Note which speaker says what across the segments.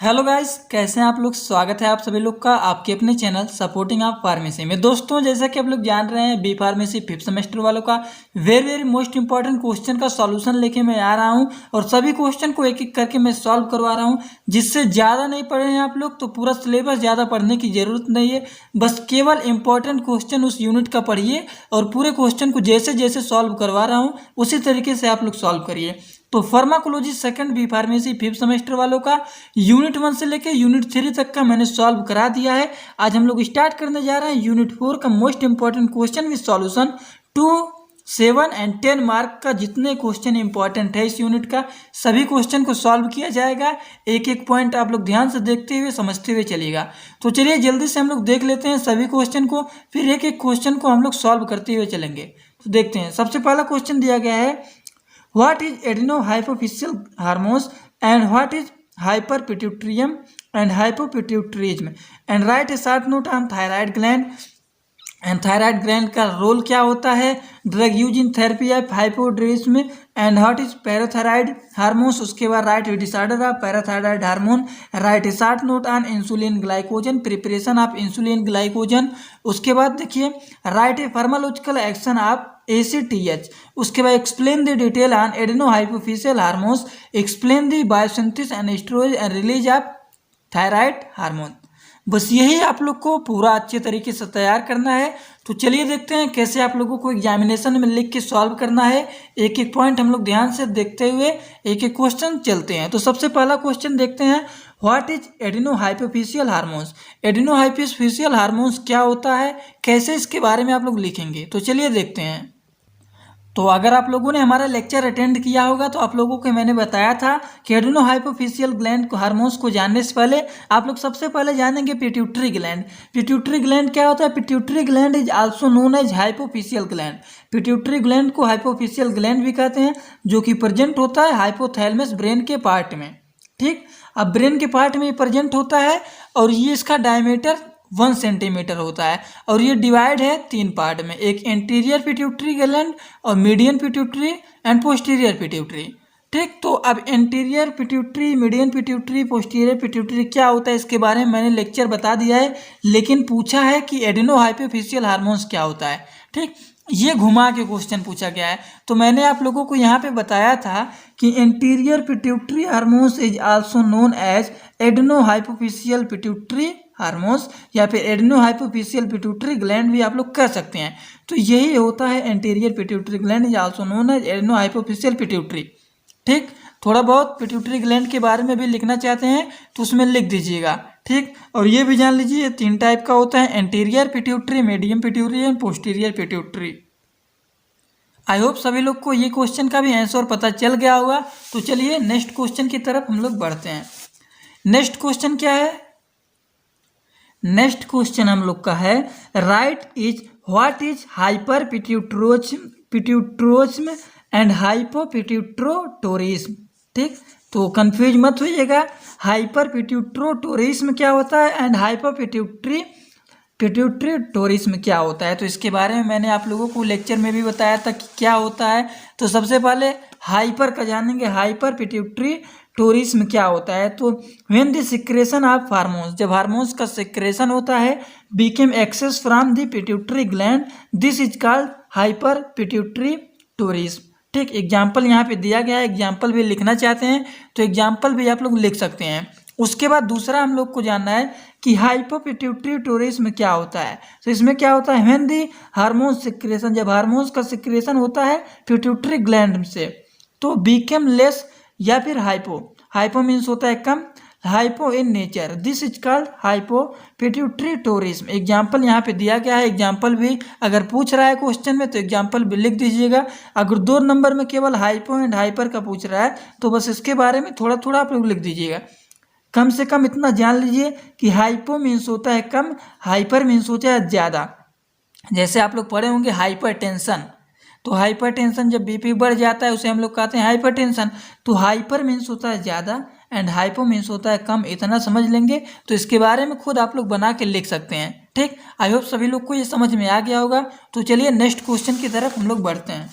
Speaker 1: Hello guys, कैसे हैं आप लोग। स्वागत है आप सभी लोग का आपके अपने चैनल सपोर्टिंग आप फार्मेसी में। दोस्तों, जैसा कि आप लोग जान रहे हैं, बी फार्मेसी 5th सेमेस्टर वालों का very very most important question का सॉल्यूशन लेके मैं आ रहा हूं और सभी क्वेश्चन को एक एक करके मैं सॉल्व करवा रहा हूं। जिससे ज़्यादा नहीं पढ़े हैं आप लोग तो पूरा सिलेबस ज़्यादा पढ़ने की ज़रूरत नहीं है, बस केवल इंपॉर्टेंट क्वेश्चन उस यूनिट का पढ़िए और पूरे क्वेश्चन को जैसे जैसे सॉल्व करवा रहा हूँ उसी तरीके से आप लोग सॉल्व करिए। तो pharmacology second B pharmacy 5th semester वालों का यूनिट 1 से लेकर यूनिट 3 तक का मैंने सॉल्व करा दिया है। आज हम लोग स्टार्ट करने जा रहे हैं यूनिट 4 का most important question with solution. 2, 7 and 10 mark का जितने क्वेश्चन इंपॉर्टेंट है इस यूनिट का सभी क्वेश्चन को सॉल्व किया जाएगा। एक एक पॉइंट आप लोग ध्यान से देखते हुए समझते हुए चलिएगा। तो चलिए जल्दी से हम लोग देख लेते हैं सभी क्वेश्चन को, फिर एक एक क्वेश्चन को हम लोग सॉल्व करते हुए चलेंगे। तो देखते हैं, सबसे पहला क्वेश्चन दिया गया है, what is adenohypophyseal hormones and what is hyperpituitarium and hypopituitarism and write a short note on thyroid gland and thyroid gland का रोल क्या होता है, drug use in therapy of hypothyroidism and what is parathyroid hormones. उसके बाद write disorder of parathyroid hormone, write a short note on insulin glycogen, preparation of insulin glycogen. उसके बाद देखिए write a pharmacological action of ACTH। उसके बाद explain the detail on adenohypophyseal hormones, explain the biosynthesis and storage and release of thyroid hormone. बस यही आप लोग को पूरा अच्छे तरीके से तैयार करना है। तो चलिए देखते हैं कैसे आप लोगों को एग्जामिनेशन में लिख के सॉल्व करना है। एक एक पॉइंट हम लोग ध्यान से देखते हुए एक एक क्वेश्चन चलते हैं। तो सबसे पहला क्वेश्चन देखते हैं, व्हाट इज एडेनोहाइपोफिशियल हार्मोन्स। एडेनोहाइपोफिशियल हार्मोन्स क्या होता है, कैसे इसके बारे में आप लोग लिखेंगे। तो चलिए देखते हैं। तो अगर आप लोगों ने हमारा लेक्चर अटेंड किया होगा तो आप लोगों को मैंने बताया था कि एडेनोहाइपोफिशियल ग्लैंड को हार्मोन्स को जानने से पहले आप लोग सबसे पहले जानेंगे पिट्यूटरी ग्लैंड। पिट्यूटरी ग्लैंड क्या होता है, pituitary gland is also known as hypophyseal gland. Pituitary gland को हाइपोफिशियल ग्लैंड भी कहते हैं, जो कि प्रेजेंट होता है हाइपोथैलेमस ब्रेन के पार्ट में। ठीक, अब ब्रेन के पार्ट में प्रेजेंट होता है और ये इसका डायमीटर 1 सेंटीमीटर होता है और ये डिवाइड है 3 पार्ट में, एक एंटीरियर पिट्यूटरी ग्लैंड और median pituitary and posterior pituitary. ठीक, तो अब anterior pituitary, median pituitary, posterior pituitary क्या होता है इसके बारे में मैंने लेक्चर बता दिया है, लेकिन पूछा है कि एडेनोहाइपोफिशियल हार्मोन्स क्या होता है। ठीक, ये घुमा के क्वेश्चन पूछा गया है। तो मैंने आप लोगों को यहाँ पे बताया था कि anterior pituitary hormones is also known as adenohypophyseal pituitary hormones या फिर एडेनोहाइपोफिशियल पिट्यूटरी ग्लैंड भी आप लोग कह सकते हैं। तो यही होता है anterior pituitary gland is also known as adenohypophyseal pituitary. ठीक, थोड़ा बहुत पिट्यूटरी ग्लैंड के बारे में भी लिखना चाहते हैं तो उसमें लिख दीजिएगा। ठीक, और ये भी जान लीजिए 3 टाइप का होता है, anterior pituitary, medium pituitary and posterior pituitary. I hope सभी लोग को ये क्वेश्चन का भी आंसर पता चल गया होगा। तो चलिए नेक्स्ट क्वेश्चन की तरफ हम लोग बढ़ते हैं। नेक्स्ट क्वेश्चन क्या है, नेक्स्ट क्वेश्चन हम लोग का है, right is what is hyper pituitarism and hypopituitarism. ठीक, तो कंफ्यूज मत होइएगा, हाइपर पिट्यूटरिज्म क्या होता है एंड पिट्यूटरिज्म क्या होता है। तो इसके बारे में मैंने आप लोगों को लेक्चर में भी बताया था कि क्या होता है। तो सबसे पहले हाइपर का जानेंगे, हाइपर पिट्यूटरिज्म क्या होता है। तो when the secretion of hormones, जब हार्मोन्स का सिक्रेशन होता है, became excess from the pituitary gland, this is called hyper pituitarism. ठीक, एग्जाम्पल यहाँ पे दिया गया है, एग्जाम्पल भी लिखना चाहते हैं तो एग्जाम्पल भी आप लोग लिख सकते हैं। उसके बाद दूसरा हम लोग को जानना है कि हाइपोपिट्यूटरिज्म क्या होता है। तो इसमें क्या होता है, व्हेन दी हार्मोन सिक्रेशन, जब हार्मोन्स का सिक्रेशन होता है पिट्यूटरी ग्लैंड से तो बीकेम लेस या फिर हाइपो मीन्स होता है कम, hypo in nature, this is called hypopituitarism. Example यहाँ पे दिया गया है, एग्जाम्पल भी अगर पूछ रहा है क्वेश्चन में तो एग्जाम्पल भी लिख दीजिएगा। अगर 2 नंबर में केवल हाइपो एंड हाइपर का पूछ रहा है तो बस इसके बारे में थोड़ा थोड़ा आप लोग लिख दीजिएगा। कम से कम इतना जान लीजिए कि हाइपो मीन्स होता है कम, हाइपर मीन्स होता है ज़्यादा। जैसे आप लोग पढ़े होंगे हाइपरटेंशन, तो हाइपरटेंशन जब बीपी बढ़ जाता है उसे हम लोग कहते हैं हाइपरटेंशन। तो हाइपर मीन्स होता है ज़्यादा एंड हाइपो मीन्स होता है कम, इतना समझ लेंगे तो इसके बारे में खुद आप लोग बना के लिख सकते हैं। ठीक, आई होप सभी लोग को ये समझ में आ गया होगा। तो चलिए नेक्स्ट क्वेश्चन की तरफ हम लोग बढ़ते हैं।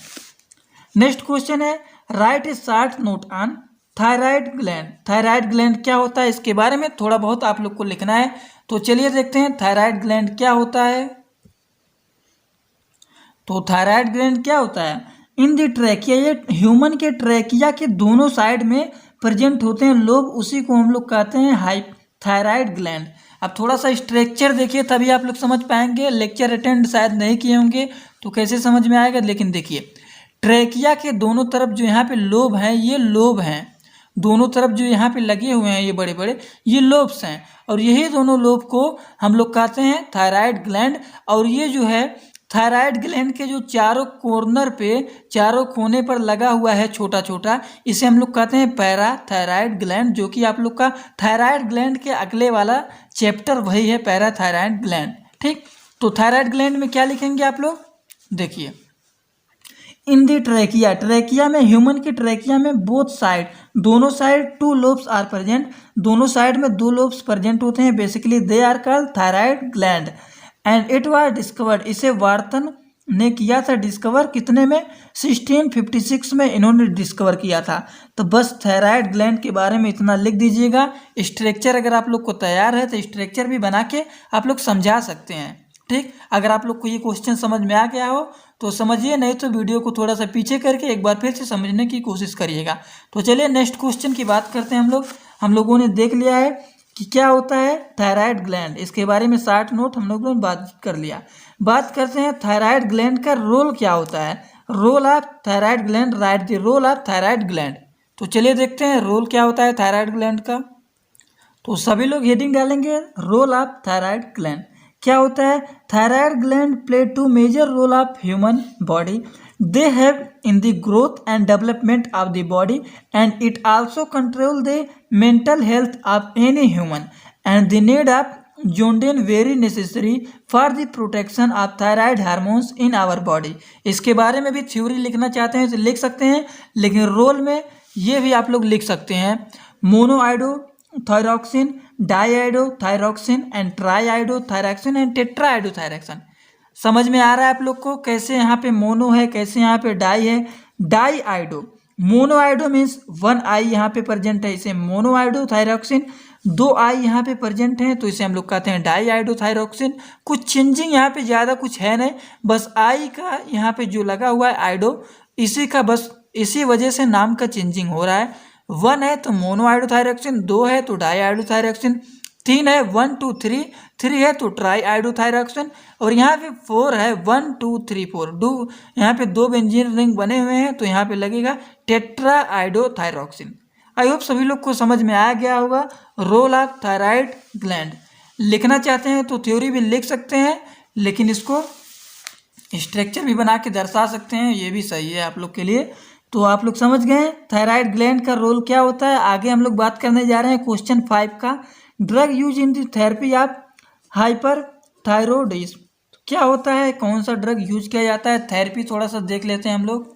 Speaker 1: नेक्स्ट क्वेश्चन है, write a short note on thyroid gland क्या होता है, इसके बारे में थोड़ा बहुत आप लोग को लिखना है। तो चलिए देखते हैं थायराइड ग्लैंड क्या होता है। तो थायराइड ग्लैंड क्या होता है, इन द ट्रैकिया, ये ह्यूमन के ट्रैकिया के दोनों साइड में प्रेजेंट होते हैं लोब, उसी को हम लोग कहते हैं थायराइड ग्लैंड। अब थोड़ा सा स्ट्रक्चर देखिए तभी आप लोग समझ पाएंगे, लेक्चर अटेंड शायद नहीं किए होंगे तो कैसे समझ में आएगा। लेकिन देखिए ट्रैकिया के दोनों तरफ जो यहाँ पे लोब हैं, ये लोब हैं, दोनों तरफ जो यहाँ पे लगे हुए हैं ये बड़े बड़े, ये लोब्स हैं, और यही दोनों लोब को हम लोग कहते हैं थायराइड ग्लैंड। और ये जो है थायराइड ग्लैंड के जो चारों कॉर्नर पे, चारों कोने पर लगा हुआ है छोटा छोटा, इसे हम लोग कहते हैं पैराथायराइड ग्लैंड, जो कि आप लोग का थायराइड ग्लैंड के अगले वाला चैप्टर वही है पैराथायराइड ग्लैंड। ठीक, तो थायराइड ग्लैंड में क्या लिखेंगे आप लोग, देखिए इन दी ट्रैकिया में, ह्यूमन की ट्रैकिया में बोथ साइड, दोनों साइड 2 लोब्स आर प्रेजेंट, दोनों साइड में 2 लोब्स प्रेजेंट होते हैं, basically they are called thyroid gland and it was discovered, इसे वार्टन ने किया था डिस्कवर, कितने में, 1656 में इन्होंने डिस्कवर किया था। तो बस थायराइड ग्लैंड के बारे में इतना लिख दीजिएगा। स्ट्रक्चर अगर आप लोग को तैयार है तो स्ट्रक्चर भी बना के आप लोग समझा सकते हैं। ठीक, अगर आप लोग को ये क्वेश्चन समझ में आ गया हो तो समझिए, नहीं तो वीडियो को थोड़ा सा पीछे करके एक बार फिर से समझने की कोशिश करिएगा। तो चलिए नेक्स्ट क्वेश्चन की बात करते हैं हम लोगों ने देख लिया है कि क्या होता है थायराइड ग्लैंड, इसके बारे में 60 नोट हम लोगों ने बात कर लिया। बात करते हैं थायराइड ग्लैंड का रोल क्या होता है, role of thyroid gland, right the role of thyroid gland. तो चलिए देखते हैं रोल क्या होता है थायराइड ग्लैंड का। तो सभी लोग हेडिंग डालेंगे रोल ऑफ थायराइड ग्लैंड। क्या होता है, thyroid gland play 2 major role of human body, they have in the growth and development of the body and it also control the mental health of any human and the need of जोंडेन very necessary for the protection of thyroid hormones in our body. इसके बारे में भी theory लिखना चाहते हैं तो लिख सकते हैं, लेकिन रोल में ये भी आप लोग लिख सकते हैं, मोनोआइडो थायरॉक्सिन, डाईआइडोथायरॉक्सिन एंड ट्राईआइडोथायरॉक्सिन एंड टेट्राआइडोथायरॉक्सिन। समझ में आ रहा है आप लोग को, कैसे यहाँ पे मोनो है, कैसे यहाँ पे डाई है। डाईआइडो, मोनोआइडो मीन्स 1 आई यहाँ पे प्रेजेंट है, इसे मोनोआइडोथायरॉक्सिन, 2 आई यहाँ पे प्रेजेंट है तो इसे हम लोग कहते हैं डाईआइडोथायरॉक्सिन। कुछ चेंजिंग यहाँ पे ज़्यादा कुछ है नहीं, बस आई का यहाँ पे जो लगा हुआ है आइडो, इसी का बस इसी वजह से नाम का चेंजिंग हो रहा है। 1 है तो मोनोआइडोथायरॉक्सिन, 2 है तो डाईआइडोथायरॉक्सिन, 3 है 1 2 3, 3 है तो ट्राईआइडोथायरॉक्सिन, और यहाँ पे 4 है 1 2 3 4, यहाँ पे 2 बेंजीन रिंग बने हुए हैं तो यहाँ पे लगेगा टेट्राआइडोथायरॉक्सिन। आई होप सभी लोग को समझ में आ गया होगा रोल ऑफ थायराइड ग्लैंड। लिखना चाहते हैं तो थ्योरी भी लिख सकते हैं, लेकिन इसको स्ट्रक्चर भी बना के दर्शा सकते हैं, ये भी सही है आप लोग के लिए। तो आप लोग समझ गए थायराइड ग्लैंड का रोल क्या होता है। आगे हम लोग बात करने जा रहे हैं क्वेश्चन 5 का, drug use in the therapy of hyperthyroidism. क्या होता है, कौन सा ड्रग यूज किया जाता है, थेरेपी थोड़ा सा देख लेते हैं हम लोग।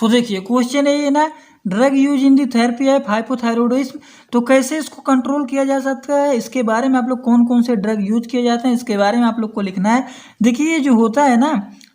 Speaker 1: तो देखिए क्वेश्चन है ये ना, drug use in the therapy of hypothyroidism, तो कैसे इसको कंट्रोल किया जा सकता है, इसके बारे में आप लोग कौन कौन से ड्रग यूज किए जाते हैं इसके बारे में आप लोग को लिखना है। देखिए ये जो होता है ना,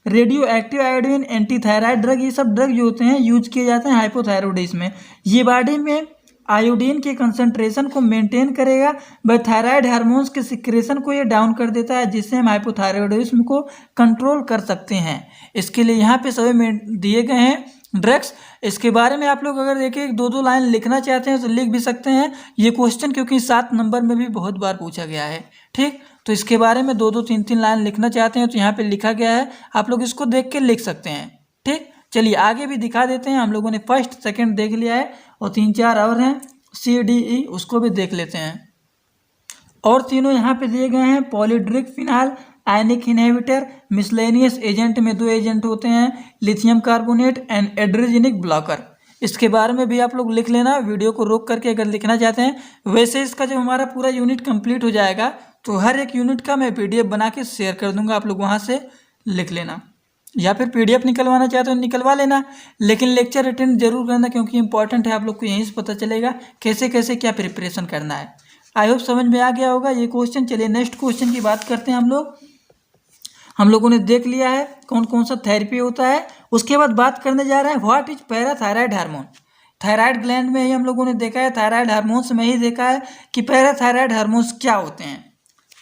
Speaker 1: radio active iodine, anti thyroid drug, ये सब ड्रग जो होते हैं यूज किए जाते हैं हाइपोथायरॉयडिज्म में। ये बॉडी में आयोडीन के कंसंट्रेशन को मेंटेन करेगा, बट थायराइड हार्मोन्स के सिक्रेशन को ये डाउन कर देता है, जिससे हम हाइपोथायरॉयडिज्म को कंट्रोल कर सकते हैं। इसके लिए यहाँ पे सभी में दिए गए हैं ड्रग्स। इसके बारे में आप लोग अगर एक 2 लाइन लिखना चाहते हैं तो लिख भी सकते हैं ये क्वेश्चन, क्योंकि 7 नंबर में भी बहुत बार पूछा गया है। ठीक, तो इसके बारे में 2 3 लाइन लिखना चाहते हैं तो यहाँ पे लिखा गया है, आप लोग इसको देख के लिख सकते हैं। ठीक, चलिए आगे भी दिखा देते हैं। हम लोगों ने फर्स्ट सेकंड देख लिया है और 3-4 और हैं CDE, उसको भी देख लेते हैं। और तीनों यहाँ पे दिए गए हैं, पॉलीड्रिक फिनाल, आयनिक इनहिबिटर, मिसलेनियस एजेंट में 2 एजेंट होते हैं, लिथियम कार्बोनेट एंड एड्रेजेनिक ब्लॉकर। इसके बारे में भी आप लोग लिख लेना, वीडियो को रोक करके अगर लिखना चाहते हैं। वैसे इसका जब हमारा पूरा यूनिट कंप्लीट हो जाएगा तो हर एक यूनिट का मैं PDF बना के शेयर कर दूंगा, आप लोग वहाँ से लिख लेना, या फिर PDF निकलवाना चाहते हो निकलवा लेना, लेकिन लेक्चर अटेंड जरूर करना, क्योंकि इंपॉर्टेंट है। आप लोग को यहीं से पता चलेगा कैसे कैसे क्या प्रिपरेशन करना है। आई होप समझ में आ गया होगा ये क्वेश्चन। चलिए नेक्स्ट क्वेश्चन की बात करते हैं हम लोगों ने देख लिया है कौन कौन सा थेरेपी होता है। उसके बाद बात करने जा रहे हैं what is parathyroid hormone. Thyroid gland में ही हम लोगों ने देखा है, थायराइड हार्मोन्स में ही देखा है कि पैराथायराइड हार्मोन्स क्या होते हैं।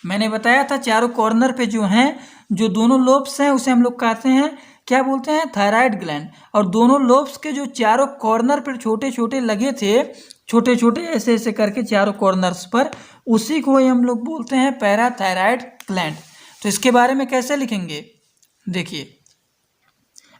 Speaker 1: मैंने बताया था चारों कॉर्नर पे जो हैं, जो दोनों लोब्स हैं उसे हम लोग कहते हैं, क्या बोलते हैं, थायराइड ग्लैंड। और दोनों लोब्स के जो चारों कॉर्नर पर छोटे छोटे लगे थे, छोटे छोटे ऐसे ऐसे करके चारों कॉर्नर्स पर, उसी को ही हम लोग बोलते हैं पैराथायराइड ग्लैंड। तो इसके बारे में कैसे लिखेंगे, देखिए,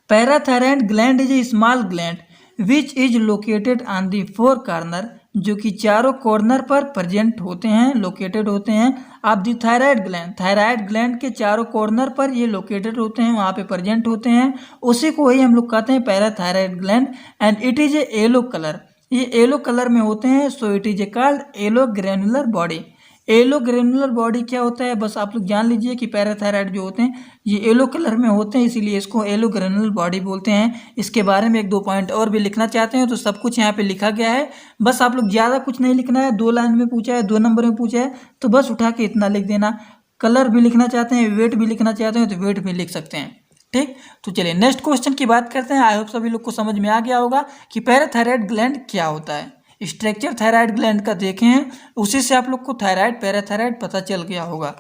Speaker 1: parathyroid gland is a small gland which is located on the four corner, जो कि चारों कॉर्नर पर प्रेजेंट होते हैं, लोकेटेड होते हैं। आप दी थायराइड ग्लैंड, थायराइड ग्लैंड के चारों कॉर्नर पर ये लोकेटेड होते हैं, वहाँ पे प्रेजेंट होते हैं, उसी को ही हम लोग कहते हैं parathyroid gland. And it is A yellow colour, ये येलो कलर में होते हैं, so it is A called yellow granular body. Yellow granular body क्या होता है, बस आप लोग जान लीजिए कि पैराथायराइड जो होते हैं ये येलो कलर में होते हैं, इसीलिए इसको येलो ग्रेनुलर बॉडी बोलते हैं। इसके बारे में एक दो पॉइंट और भी लिखना चाहते हैं तो सब कुछ यहाँ पे लिखा गया है, बस आप लोग ज़्यादा कुछ नहीं लिखना है। 2 लाइन में पूछा है, 2 नंबर में पूछा है, तो बस उठा के इतना लिख देना। कलर भी लिखना चाहते हैं, वेट भी लिखना चाहते हैं तो वेट भी लिख सकते हैं, ठीक। तो चलिए नेक्स्ट क्वेश्चन की बात करते हैं। आई होप सभी लोग को समझ में आ गया होगा कि पैराथायराइड ग्लैंड क्या होता है। स्ट्रक्चर थायराइड ग्लैंड का देखे हैं, उसी से आप लोग को थायराइड पैराथायराइड पता चल गया होगा।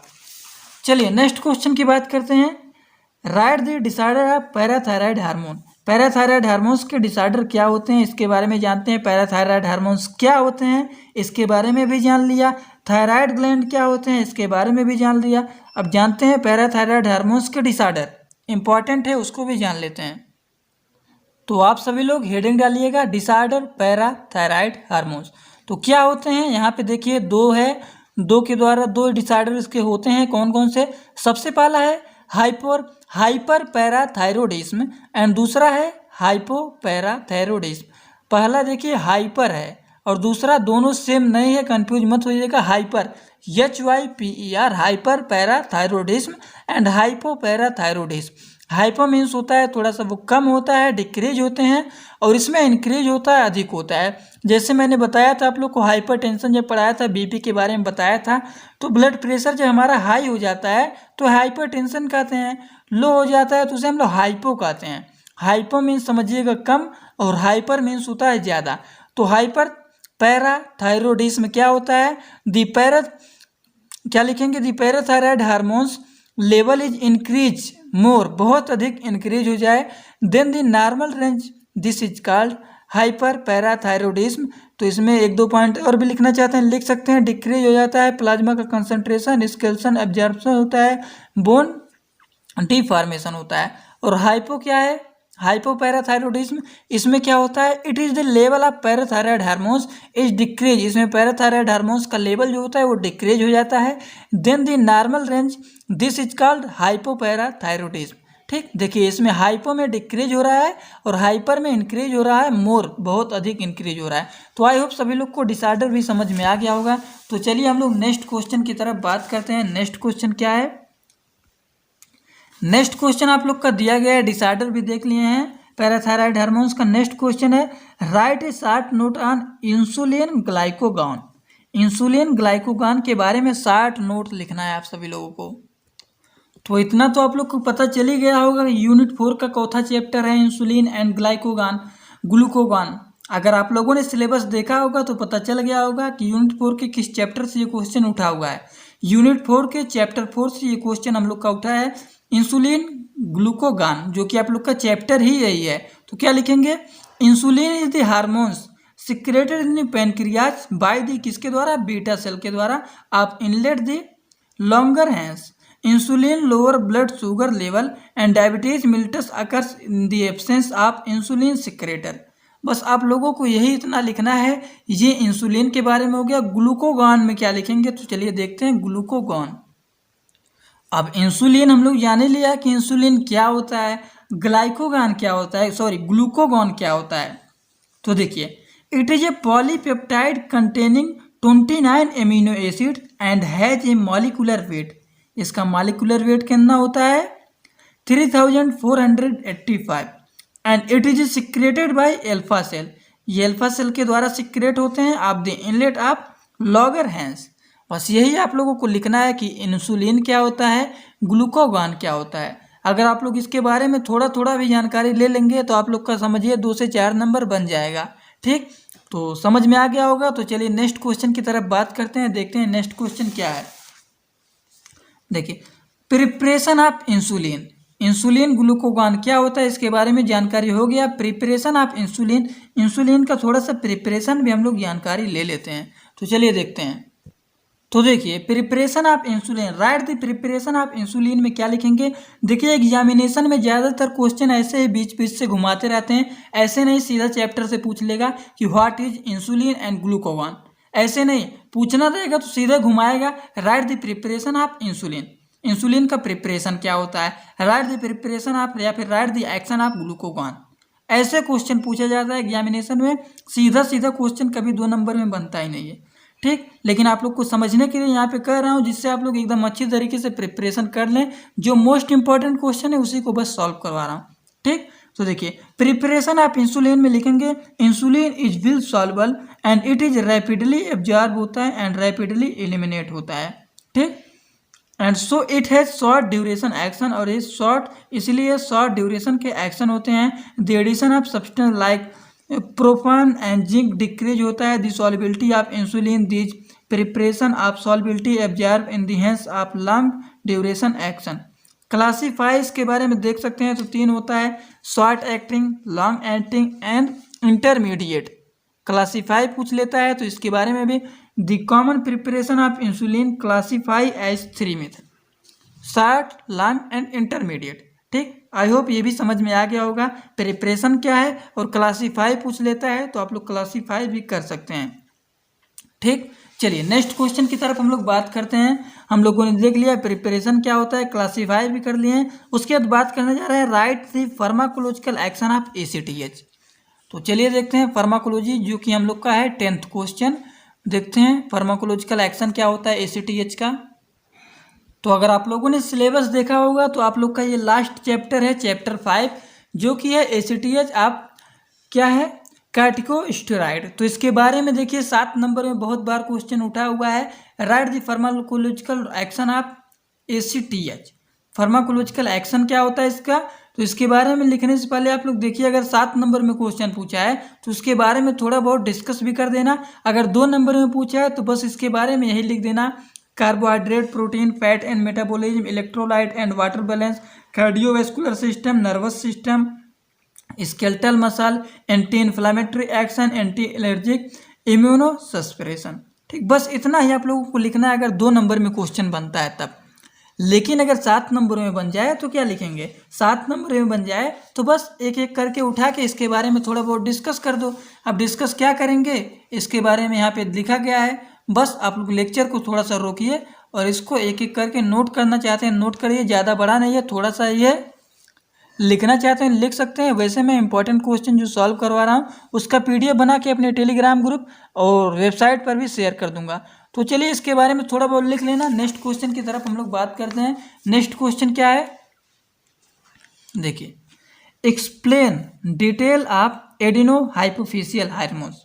Speaker 1: चलिए नेक्स्ट क्वेश्चन की बात करते हैं। Right the disorder of parathyroid hormone. Parathyroid hormones के डिसऑर्डर क्या होते हैं, इसके बारे में जानते हैं। पैराथायराइड हार्मोन्स क्या होते हैं, इसके बारे में भी जान लिया। थायराइड ग्लैंड क्या होते हैं, इसके बारे में भी जान लिया। अब जानते हैं पैराथायराइड हार्मोन्स के डिसऑर्डर, इंपॉर्टेंट है, उसको भी जान लेते हैं। तो आप सभी लोग हेडिंग डालिएगा, डिसऑर्डर पैराथायराइड हार्मोन्स। तो क्या होते हैं, यहाँ पे देखिए 2 है, 2 के द्वारा 2 डिसऑर्डर इसके होते हैं। कौन कौन से, सबसे पहला है हाइपर पैराथायरोडिज्म एंड दूसरा है हाइपो पैराथायरोडिज्म। पहला देखिए हाइपर है और दूसरा, दोनों सेम नहीं है, कंफ्यूज मत होइएगा। Hyper HYPER hyper parathyroidism and hypo parathyroidism. Hypo means होता है थोड़ा सा वो कम होता है, डिक्रीज होते हैं, और इसमें इंक्रीज होता है, अधिक होता है। जैसे मैंने बताया था आप लोग को, हाइपर टेंशन जब पढ़ाया था, बीपी के बारे में बताया था, तो ब्लड प्रेशर जब हमारा हाई हो जाता है तो हाइपर टेंशन कहते हैं, लो हो जाता है तो उसे हम लोग हाइपो कहते हैं। हाइपो मीन्स समझिएगा कम, और हाइपर मीन्स होता है ज़्यादा। तो हाइपर पैराथायरोडिज्म क्या होता है, क्या लिखेंगे, the parathyroid hormones level is increase more, बहुत अधिक इंक्रीज हो जाए, then the normal range, this is called hyper parathyroidism. तो इसमें 1-2 पॉइंट और भी लिखना चाहते हैं, लिख सकते हैं। डिक्रीज हो जाता है प्लाज्मा का कंसंट्रेशन, स्केलेटन एब्जॉर्प्शन होता है, बोन डिफॉर्मेशन होता है। और हाइपो क्या है, हाइपो पैराथायरोडिज्म, इसमें क्या होता है, it is the level of parathyroid hormones is decrease, इसमें पैराथायराइड हार्मोन्स का लेवल जो होता है वो डिक्रीज हो जाता है, then the normal range, this is called hypo parathyroidism, ठीक। देखिए इसमें हाइपो में डिक्रीज हो रहा है और हाइपर में इंक्रीज हो रहा है, मोर बहुत अधिक इंक्रीज हो रहा है। तो आई होप सभी लोग को डिसऑर्डर भी समझ में आ गया होगा। तो चलिए हम लोग नेक्स्ट क्वेश्चन की तरफ बात करते हैं। नेक्स्ट क्वेश्चन क्या है, नेक्स्ट क्वेश्चन आप लोग का दिया गया है, डिसऑर्डर भी देख लिए हैं पैराथायराइड हार्मोन्स का। नेक्स्ट क्वेश्चन है, write a short note on insulin glucagon. Insulin glucagon के बारे में 60 नोट लिखना है आप सभी लोगों को। तो इतना तो आप लोग को पता चल ही गया होगा, यूनिट 4 का चौथा चैप्टर है इंसुलिन एंड ग्लूकोगॉन। अगर आप लोगों ने सिलेबस देखा होगा तो पता चल गया होगा कि यूनिट 4 के किस चैप्टर से ये क्वेश्चन उठा हुआ है। यूनिट 4 के चैप्टर 4 से ये क्वेश्चन हम लोग का उठा है, इंसुलिन ग्लूकोगॉन, जो कि आप लोग का चैप्टर ही यही है। तो क्या लिखेंगे, insulin is the hormones secreted in pancreas by the, किसके द्वारा, बीटा सेल के द्वारा, आप inlet the Langerhans. Insulin lower blood sugar level and diabetes mellitus occurs in the absence of insulin secretor. बस आप लोगों को यही इतना लिखना है। ये इंसुलिन के बारे में हो गया। ग्लूकोगॉन में क्या लिखेंगे, तो चलिए देखते हैं ग्लूकोगॉन। अब इंसुलिन हम लोग जाने लिया कि इंसुलिन क्या होता है, ग्लाइकोगॉन क्या होता है, सॉरी ग्लूकोगॉन क्या होता है। तो देखिए, it is a polypeptide containing 29 amino acid and has a molecular weight. इसका मॉलिक्यूलर वेट कितना होता है, 3485, and it is secreted by alpha cell. ये एल्फा सेल के द्वारा सिक्रेट होते हैं आप the inlet of Langerhans. बस यही आप लोगों को लिखना है कि इंसुलिन क्या होता है, ग्लूकोगॉन क्या होता है। अगर आप लोग इसके बारे में थोड़ा थोड़ा भी जानकारी ले लेंगे तो आप लोग का समझिए 2 से 4 नंबर बन जाएगा, ठीक, तो समझ में आ गया होगा। तो चलिए नेक्स्ट क्वेश्चन की तरफ बात करते हैं, देखते हैं नेक्स्ट क्वेश्चन क्या है। देखिए, preparation of insulin, insulin glucagon क्या होता है इसके बारे में जानकारी हो गया। प्रिपरेशन ऑफ इंसुलिन, इंसुलिन का थोड़ा सा प्रिपरेशन भी हम लोग जानकारी ले लेते हैं। तो चलिए देखते हैं। तो देखिए, preparation of insulin, right the preparation of insulin में क्या लिखेंगे। देखिए, एग्जामिनेशन में ज़्यादातर क्वेश्चन ऐसे ही बीच बीच से घुमाते रहते हैं, ऐसे नहीं सीधा चैप्टर से पूछ लेगा कि what is insulin and glucagon, ऐसे नहीं पूछना रहेगा तो सीधा घुमाएगा। Right the preparation of insulin, insulin का प्रिपरेशन क्या होता है, राइट द प्रिपरेशन ऑफ, या फिर right the action of glucagon, ऐसे क्वेश्चन पूछा जाता है एग्जामिनेशन में। सीधा सीधा क्वेश्चन कभी 2 नंबर में बनता ही नहीं है, ठीक। लेकिन आप लोग को समझने के लिए यहाँ पे कह रहा हूँ, जिससे आप लोग एकदम अच्छी तरीके से प्रिपरेशन कर लें। जो मोस्ट इंपॉर्टेंट क्वेश्चन है उसी को बस सॉल्व करवा रहा हूँ, ठीक। तो देखिए, प्रिपरेशन ऑफ इंसुलिन में लिखेंगे insulin is will soluble and it is rapidly absorb होता है एंड रैपिडली एलिमिनेट होता है, ठीक। And so it has short duration action, और इस शॉर्ट इसलिए शॉर्ट ड्यूरेशन के एक्शन होते हैं। The addition of substance like propane and zinc decrease होता है the solubility of insulin, this preparation of solubility absorb in the hands of long duration action. Classifies के बारे में देख सकते हैं तो 3 होता है, short acting, long acting and intermediate. Classify पूछ लेता है तो इसके बारे में भी, the common preparation of insulin classify as 3 method, short, long and intermediate, ठीक। आई होप ये भी समझ में आ गया होगा प्रिपरेशन क्या है, और क्लासीफाई पूछ लेता है तो आप लोग क्लासीफाई भी कर सकते हैं, ठीक। चलिए नेक्स्ट क्वेश्चन की तरफ हम लोग बात करते हैं। हम लोगों ने देख लिया प्रिपरेशन क्या होता है, क्लासीफाई भी कर लिए हैं। उसके बाद बात करने जा रहे हैं right the pharmacological action of ACTH। तो चलिए देखते हैं फार्माकोलॉजी, जो कि हम लोग का है 10th क्वेश्चन। देखते हैं फार्माकोलॉजिकल एक्शन क्या होता है ACTH का। तो अगर आप लोगों ने सिलेबस देखा होगा तो आप लोग का ये लास्ट चैप्टर है, चैप्टर 5, जो कि है ACTH आप क्या है, कार्टिकोस्टेरॉइड। तो इसके बारे में देखिए 7 नंबर में बहुत बार क्वेश्चन उठा हुआ है, right the pharmacological action of ACTH। Pharmacological action क्या होता है इसका, तो इसके बारे में लिखने से पहले आप लोग देखिए, अगर 7 नंबर में क्वेश्चन पूछा है तो उसके बारे में थोड़ा बहुत डिस्कस भी कर देना। अगर 2 नंबर में पूछा है तो बस इसके बारे में यही लिख देना, carbohydrate, protein, fat and metabolism, electrolyte and water balance, cardiovascular system, nervous system, skeletal muscle, anti inflammatory action, anti allergic, immuno suspension, ठीक। बस इतना ही आप लोगों को लिखना है अगर 2 नंबर में क्वेश्चन बनता है तब। लेकिन अगर 7 नंबर में बन जाए तो क्या लिखेंगे, 7 नंबर में बन जाए तो बस एक एक करके उठा के इसके बारे में थोड़ा बहुत डिस्कस कर दो। अब डिस्कस क्या करेंगे इसके बारे में यहाँ पे लिखा गया है, बस आप लोग लेक्चर को थोड़ा सा रोकिए और इसको एक एक करके नोट करना चाहते हैं नोट करिए, ज़्यादा बड़ा नहीं है, थोड़ा सा ये लिखना चाहते हैं लिख सकते हैं। वैसे मैं इंपॉर्टेंट क्वेश्चन जो सॉल्व करवा रहा हूँ उसका PDF बना के अपने टेलीग्राम ग्रुप और वेबसाइट पर भी शेयर कर दूंगा। तो चलिए इसके बारे में थोड़ा बहुत लिख लेना। नेक्स्ट क्वेश्चन की तरफ हम लोग बात करते हैं। नेक्स्ट क्वेश्चन क्या है, देखिए, explain detail of adeno hypophyseal hormones.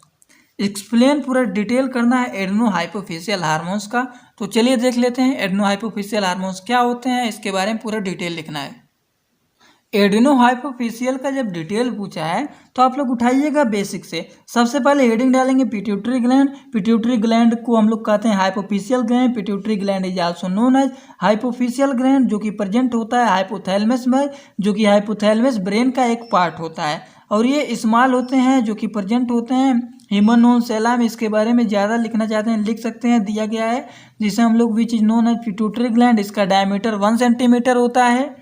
Speaker 1: Explain पूरा डिटेल करना है एडिनो हाइपोफिशियल हार्मोन्स का। तो चलिए देख लेते हैं एडिनो हाइपोफिशियल हार्मोन्स क्या होते हैं, इसके बारे में पूरा डिटेल लिखना है। एडिनो हाइपोफिशियल का जब डिटेल पूछा है तो आप लोग उठाइएगा बेसिक से। सबसे पहले हेडिंग डालेंगे पिट्यूटरी ग्लैंड। पिट्यूटरी ग्लैंड को हम लोग कहते हैं hypophyseal gland. Pituitary gland is also known as hypophyseal gland, जो कि प्रेजेंट होता है हाइपोथैलेमस में, जो कि हाइपोथैलेमस ब्रेन का एक पार्ट होता है। और ये स्मॉल होते हैं जो कि प्रेजेंट होते हैं ह्यूमन सेलम। इसके बारे में ज़्यादा लिखना चाहते हैं लिख सकते हैं, दिया गया है, जिसे हम लोग which is known as pituitary gland. इसका डायमीटर 1 सेंटीमीटर होता है।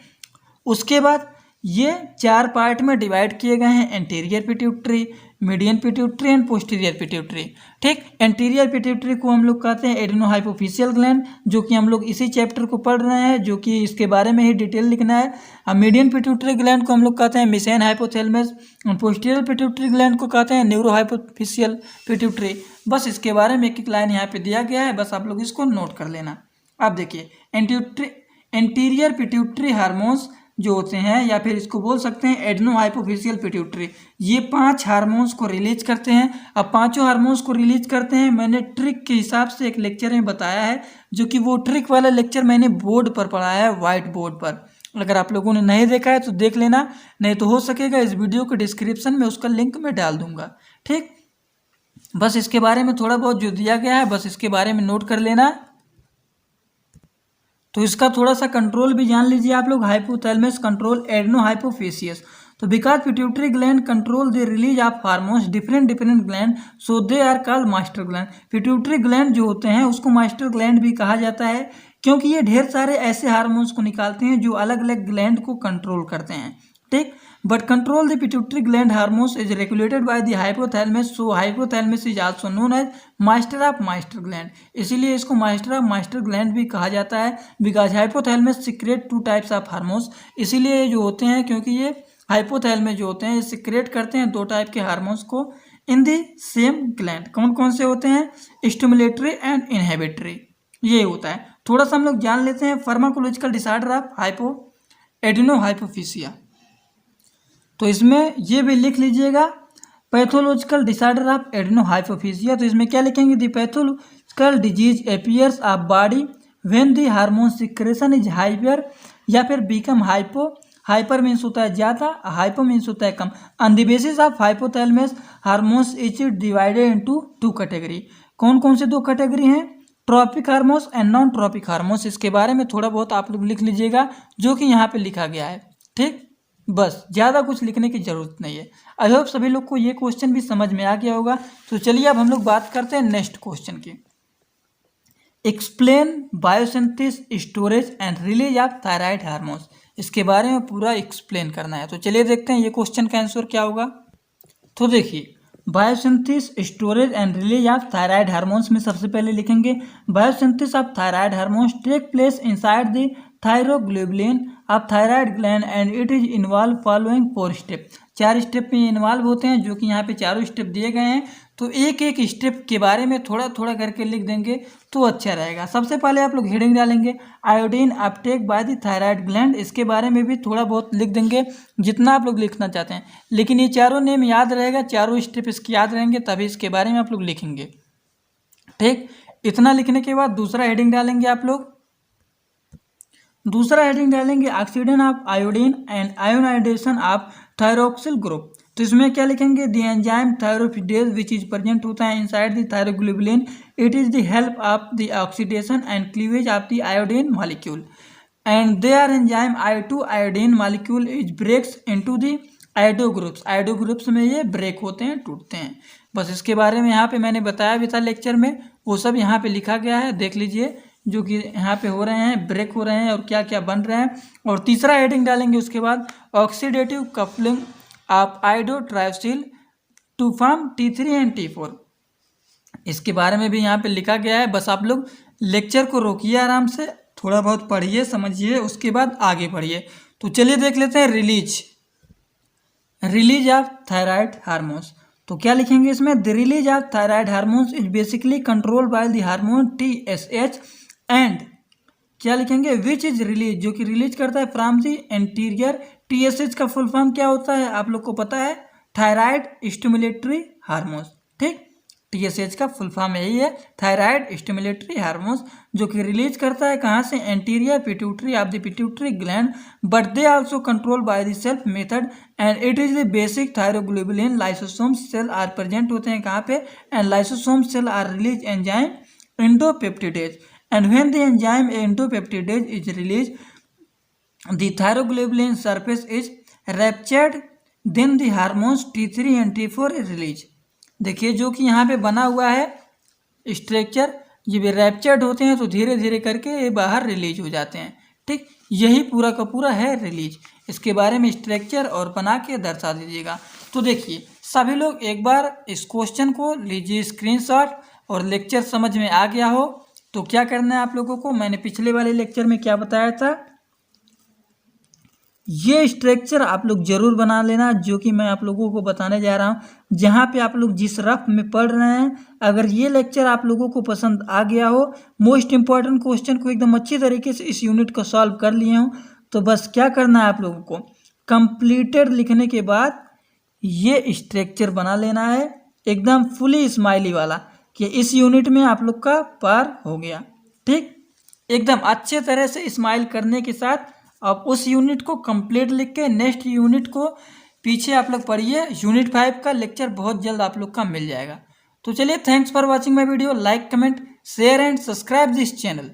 Speaker 1: उसके बाद ये 4 पार्ट में डिवाइड किए गए हैं, anterior pituitary, median pituitary and posterior pituitary, ठीक। एंटीरियर पिट्यूटरी को हम लोग कहते हैं एडिनो हाइपोफिशियल ग्लैंड, जो कि हम लोग इसी चैप्टर को पढ़ रहे हैं, जो कि इसके बारे में ही डिटेल लिखना है। अब मीडियन पिट्यूटरी ग्लैंड को हम लोग कहते हैं मिसेन हाइपोथैलेमस। पोस्टीरियर पिट्यूटरी ग्लैंड को कहते हैं न्यूरो हाइपोफिशियल पिट्यूटरी। बस इसके बारे में एक एक लाइन यहाँ पे दिया गया है, बस आप लोग इसको नोट कर लेना। अब देखिए एंटीरियर पिट्यूटरी हार्मोन्स जो होते हैं, या फिर इसको बोल सकते हैं एडिनो हाइपोफिशियल पिट्यूटरी, ये 5 हार्मोन्स को रिलीज करते हैं। अब 5 हार्मोन्स को रिलीज करते हैं, मैंने ट्रिक के हिसाब से एक लेक्चर में बताया है, जो कि वो ट्रिक वाला लेक्चर मैंने बोर्ड पर पढ़ाया है, व्हाइट बोर्ड पर। अगर आप लोगों ने नहीं देखा है तो देख लेना, नहीं तो हो सकेगा इस वीडियो के डिस्क्रिप्शन में उसका लिंक मैं डाल दूंगा, ठीक। बस इसके बारे में थोड़ा बहुत जो दिया गया है बस इसके बारे में नोट कर लेना। तो इसका थोड़ा सा कंट्रोल भी जान लीजिए आप लोग। Hypothalamus control adeno hypophysis. तो because pituitary gland control the release of hormones different gland, so they are called master gland. Pituitary gland जो होते हैं उसको मास्टर ग्लैंड भी कहा जाता है, क्योंकि ये ढेर सारे ऐसे हार्मोन्स को निकालते हैं जो अलग अलग ग्लैंड को कंट्रोल करते हैं। ठीक, but control the pituitary gland hormones is regulated by the hypothalamus, so hypothalamus is also known as master of master gland। इसीलिए इसको master of master gland भी कहा जाता है, because hypothalamus secrete two types of hormones। इसीलिए जो होते हैं, क्योंकि ये हाइपोथैलेमस जो होते हैं ये सिक्रेट करते हैं दो टाइप के हार्मोन्स को इन दी सेम ग्लैंड। कौन कौन से होते हैं? स्टिमुलेटरी एंड इनहिबिटरी, ये होता है। थोड़ा सा हम लोग जान लेते हैं फार्माकोलॉजिकल डिसऑर्डर ऑफ एडिनोहाइपोफिसिया। तो इसमें ये भी लिख लीजिएगा, पैथोलॉजिकल डिसऑर्डर ऑफ एडिनोहाइपोफिसिया। तो इसमें क्या लिखेंगे? The pathological disease appears of body when the hormone secretion is hyper, या फिर बिकम हाइपो। हाइपर मीन्स होता है ज़्यादा, हाइपो मीन्स होता है कम। On the basis of hypothalamus hormones is divided into two category. कौन कौन से दो कैटेगरी हैं? Tropic hormones and non tropic hormones. इसके बारे में थोड़ा बहुत आप लोग लिख लीजिएगा, जो कि यहाँ पे लिखा गया है। ठीक, बस ज़्यादा कुछ लिखने की ज़रूरत नहीं है। आई होप सभी लोग को ये क्वेश्चन भी समझ में आ गया होगा। तो चलिए अब हम लोग बात करते हैं नेक्स्ट क्वेश्चन की। Explain biosynthesis, storage and release of thyroid hormones. इसके बारे में पूरा एक्सप्लेन करना है। तो चलिए देखते हैं ये क्वेश्चन का आंसर क्या होगा। तो देखिए, biosynthesis, storage and release of thyroid hormones में सबसे पहले लिखेंगे biosynthesis of thyroid hormones take place inside the thyroglobulin of thyroid gland and it is involve following 4 step. 4 step में इन्वॉल्व होते हैं, जो कि यहाँ पे चारों स्टेप दिए गए हैं। तो एक एक स्टेप के बारे में थोड़ा थोड़ा करके लिख देंगे तो अच्छा रहेगा। सबसे पहले आप लोग हेडिंग डालेंगे iodine Uptake by the thyroid gland. इसके बारे में भी थोड़ा बहुत लिख देंगे, जितना आप लोग लिखना चाहते हैं। लेकिन ये चारों नेम याद रहेगा, चारों स्टेप इसके याद रहेंगे, तभी इसके बारे में आप लोग लिखेंगे। ठीक, इतना लिखने के बाद दूसरा हेडिंग डालेंगे आप लोग। दूसरा हेडिंग डालेंगे oxidation of iodine and iodination of thyroxyl group. तो इसमें क्या लिखेंगे? The enzyme thyroperoxidase which is present होता है inside the thyroglobulin, it is the help of the oxidation and cleavage of the iodine molecule and their enzyme I2 iodine molecule is breaks into the iodo groups. Iodo groups में ये break होते हैं, टूटते हैं। बस इसके बारे में यहाँ पे मैंने बताया भी था लेक्चर में, वो सब यहाँ पे लिखा गया है, देख लीजिए, जो कि यहाँ पे हो रहे हैं, ब्रेक हो रहे हैं और क्या क्या बन रहे हैं। और तीसरा हेडिंग डालेंगे उसके बाद oxidative coupling of iodotyrosyl to form T3 and T4। इसके बारे में भी यहाँ पे लिखा गया है। बस आप लोग लेक्चर को रोकिए, आराम से थोड़ा बहुत पढ़िए, समझिए, उसके बाद आगे बढ़िए। तो चलिए देख लेते हैं रिलीज ऑफ थायराइड हार्मोन्स। तो क्या लिखेंगे इसमें? The release of thyroid hormones is basically controlled by the hormone TSH and क्या लिखेंगे? विच इज रिलीज, जो कि रिलीज करता है फ्रॉम द एंटीरियर। TSH का फुल फॉर्म क्या होता है आप लोग को पता है? Thyroid stimulatory hormones. ठीक, TSH का फुल फॉर्म यही है, थायराइड स्टिमुलेटरी हार्मोन्स, जो कि रिलीज करता है कहाँ से? Anterior pituitary of the pituitary gland, but they also control by the self method and it is the basic thyroglobulin. Lysosome cell are present होते हैं कहाँ पे? And lysosome cell are release enzyme endopeptidase and when the enzyme endopeptidase is released, the thyroglobulin surface is ruptured, then the hormones T3 and T4 is released। देखिए, जो कि यहाँ पे बना हुआ है स्ट्रक्चर, ये भी रैप्चर्ड होते हैं तो धीरे धीरे करके ये बाहर रिलीज हो जाते हैं। ठीक, यही पूरा का पूरा है रिलीज। इसके बारे में स्ट्रक्चर और बना के दर्शा दीजिएगा। तो देखिए, सभी लोग एक बार इस क्वेश्चन को लीजिए स्क्रीनशॉट, और लेक्चर समझ में आ गया हो तो क्या करना है आप लोगों को? मैंने पिछले वाले लेक्चर में क्या बताया था, ये स्ट्रक्चर आप लोग जरूर बना लेना, जो कि मैं आप लोगों को बताने जा रहा हूँ। जहाँ पे आप लोग जिस रफ में पढ़ रहे हैं, अगर ये लेक्चर आप लोगों को पसंद आ गया हो, मोस्ट इंपॉर्टेंट क्वेश्चन को एकदम अच्छी तरीके से इस यूनिट को सॉल्व कर लिए हो, तो बस क्या करना है आप लोगों को? कंप्लीटेड लिखने के बाद ये स्ट्रक्चर बना लेना है, एकदम फुली स्माइली वाला, कि इस यूनिट में आप लोग का पार हो गया। ठीक, एकदम अच्छे तरह से स्माइल करने के साथ अब उस यूनिट को कंप्लीट लिख के नेक्स्ट यूनिट को पीछे आप लोग पढ़िए। यूनिट 5 का लेक्चर बहुत जल्द आप लोग का मिल जाएगा। तो चलिए, thanks for watching my video. Like, comment, share and subscribe this channel.